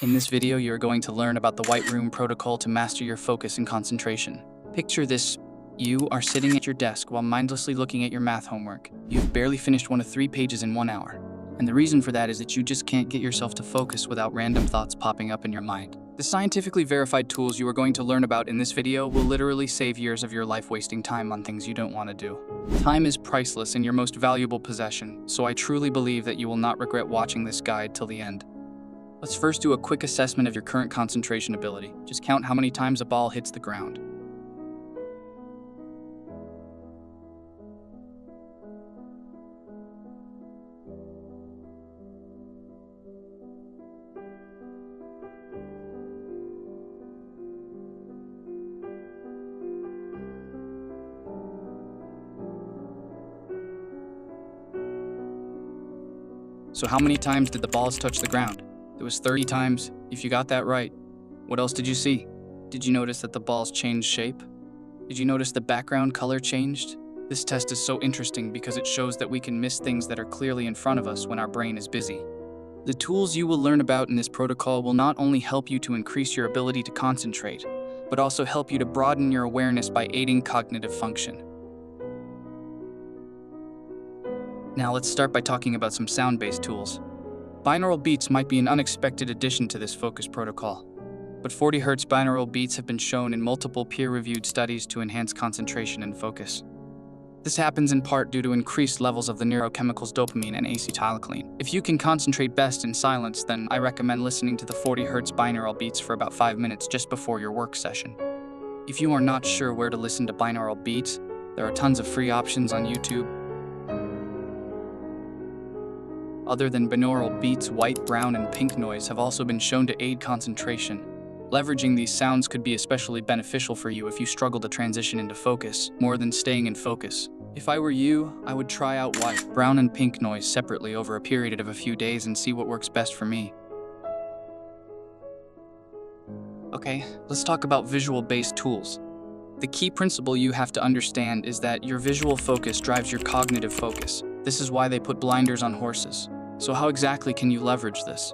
In this video, you're going to learn about the White Room protocol to master your focus and concentration. Picture this. You are sitting at your desk while mindlessly looking at your math homework. You've barely finished one of 3 pages in 1 hour. And the reason for that is that you just can't get yourself to focus without random thoughts popping up in your mind. The scientifically verified tools you are going to learn about in this video will literally save years of your life wasting time on things you don't want to do. Time is priceless and your most valuable possession, so I truly believe that you will not regret watching this guide till the end. Let's first do a quick assessment of your current concentration ability. Just count how many times a ball hits the ground. So how many times did the balls touch the ground? It was 30 times, if you got that right. What else did you see? Did you notice that the balls changed shape? Did you notice the background color changed? This test is so interesting because it shows that we can miss things that are clearly in front of us when our brain is busy. The tools you will learn about in this protocol will not only help you to increase your ability to concentrate, but also help you to broaden your awareness by aiding cognitive function. Now let's start by talking about some sound-based tools. Binaural Beats might be an unexpected addition to this focus protocol, but 40 Hz binaural beats have been shown in multiple peer-reviewed studies to enhance concentration and focus. This happens in part due to increased levels of the neurochemicals dopamine and acetylcholine. If you can concentrate best in silence, then I recommend listening to the 40 Hz binaural beats for about 5 minutes just before your work session. If you are not sure where to listen to binaural beats, there are tons of free options on YouTube. Other than binaural beats, white, brown, and pink noise have also been shown to aid concentration. Leveraging these sounds could be especially beneficial for you if you struggle to transition into focus, more than staying in focus. If I were you, I would try out white, brown, and pink noise separately over a period of a few days and see what works best for me. Okay, let's talk about visual-based tools. The key principle you have to understand is that your visual focus drives your cognitive focus. This is why they put blinders on horses. So how exactly can you leverage this?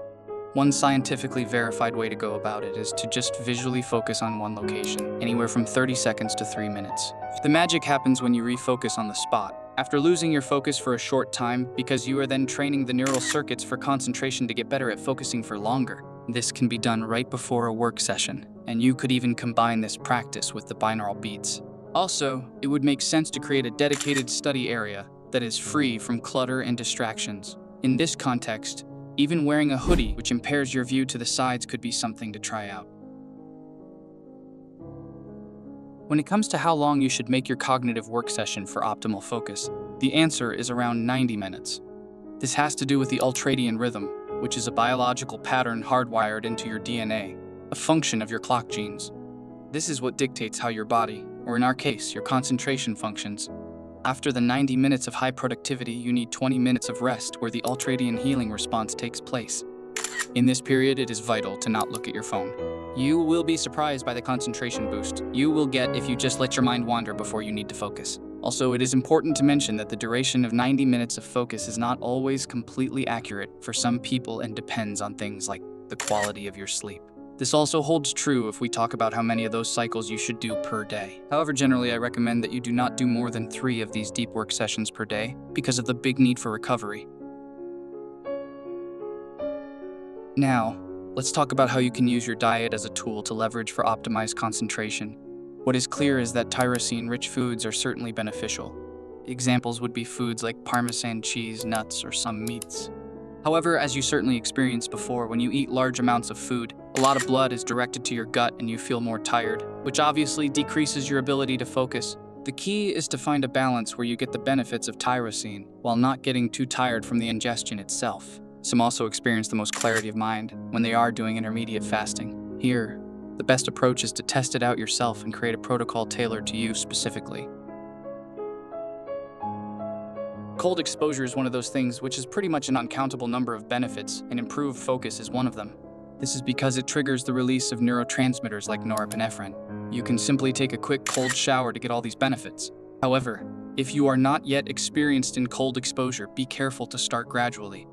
One scientifically verified way to go about it is to just visually focus on one location, anywhere from 30 seconds to 3 minutes. The magic happens when you refocus on the spot, after losing your focus for a short time, because you are then training the neural circuits for concentration to get better at focusing for longer. This can be done right before a work session, and you could even combine this practice with the binaural beats. Also, it would make sense to create a dedicated study area that is free from clutter and distractions. In this context, even wearing a hoodie, which impairs your view to the sides, could be something to try out. When it comes to how long you should make your cognitive work session for optimal focus, the answer is around 90 minutes. This has to do with the ultradian rhythm, which is a biological pattern hardwired into your DNA, a function of your clock genes. This is what dictates how your body, or in our case, your concentration, functions. After the 90 minutes of high productivity, you need 20 minutes of rest where the ultradian healing response takes place. In this period, it is vital to not look at your phone. You will be surprised by the concentration boost you will get if you just let your mind wander before you need to focus. Also, it is important to mention that the duration of 90 minutes of focus is not always completely accurate for some people and depends on things like the quality of your sleep. This also holds true if we talk about how many of those cycles you should do per day. However, generally I recommend that you do not do more than 3 of these deep work sessions per day because of the big need for recovery. Now, let's talk about how you can use your diet as a tool to leverage for optimized concentration. What is clear is that tyrosine-rich foods are certainly beneficial. Examples would be foods like Parmesan cheese, nuts, or some meats. However, as you certainly experienced before, when you eat large amounts of food, a lot of blood is directed to your gut and you feel more tired, which obviously decreases your ability to focus. The key is to find a balance where you get the benefits of tyrosine while not getting too tired from the ingestion itself. Some also experience the most clarity of mind when they are doing intermediate fasting. Here, the best approach is to test it out yourself and create a protocol tailored to you specifically. Cold exposure is one of those things which is pretty much an uncountable number of benefits, and improved focus is one of them. This is because it triggers the release of neurotransmitters like norepinephrine. You can simply take a quick cold shower to get all these benefits. However, if you are not yet experienced in cold exposure, be careful to start gradually.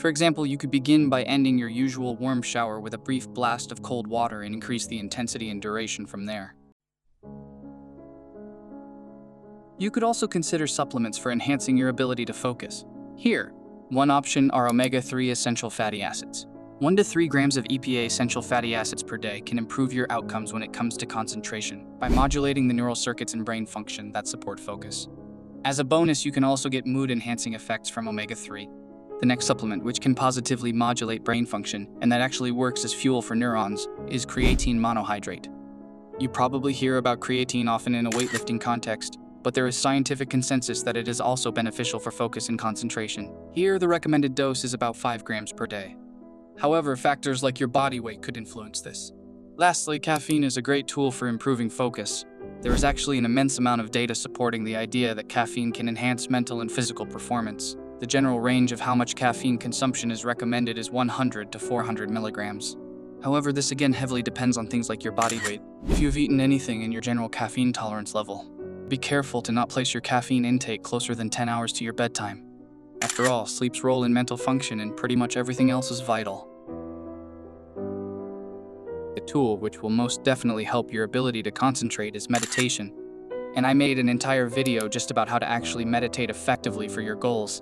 For example, you could begin by ending your usual warm shower with a brief blast of cold water and increase the intensity and duration from there. You could also consider supplements for enhancing your ability to focus. Here, one option are omega-3 essential fatty acids. 1 to 3 grams of EPA essential fatty acids per day can improve your outcomes when it comes to concentration by modulating the neural circuits and brain function that support focus. As a bonus, you can also get mood-enhancing effects from omega-3. The next supplement, which can positively modulate brain function and that actually works as fuel for neurons, is creatine monohydrate. You probably hear about creatine often in a weightlifting context, but there is scientific consensus that it is also beneficial for focus and concentration. Here, the recommended dose is about 5 grams per day. However, factors like your body weight could influence this. Lastly, caffeine is a great tool for improving focus. There is actually an immense amount of data supporting the idea that caffeine can enhance mental and physical performance. The general range of how much caffeine consumption is recommended is 100 to 400 milligrams. However, this again heavily depends on things like your body weight. If you've eaten anything and your general caffeine tolerance level, be careful to not place your caffeine intake closer than 10 hours to your bedtime. After all, sleep's role in mental function and pretty much everything else is vital. The tool which will most definitely help your ability to concentrate is meditation. And I made an entire video just about how to actually meditate effectively for your goals,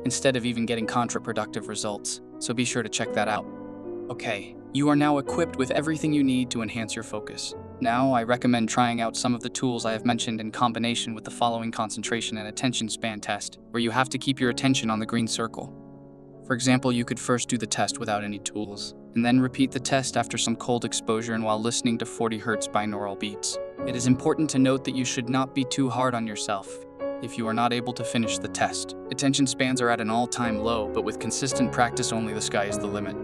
instead of even getting counterproductive results, so be sure to check that out. Okay, you are now equipped with everything you need to enhance your focus. Now, I recommend trying out some of the tools I have mentioned in combination with the following concentration and attention span test, where you have to keep your attention on the green circle. For example, you could first do the test without any tools, and then repeat the test after some cold exposure and while listening to 40 Hz Binaural Beats. It is important to note that you should not be too hard on yourself if you are not able to finish the test. Attention spans are at an all-time low, but with consistent practice only the sky is the limit.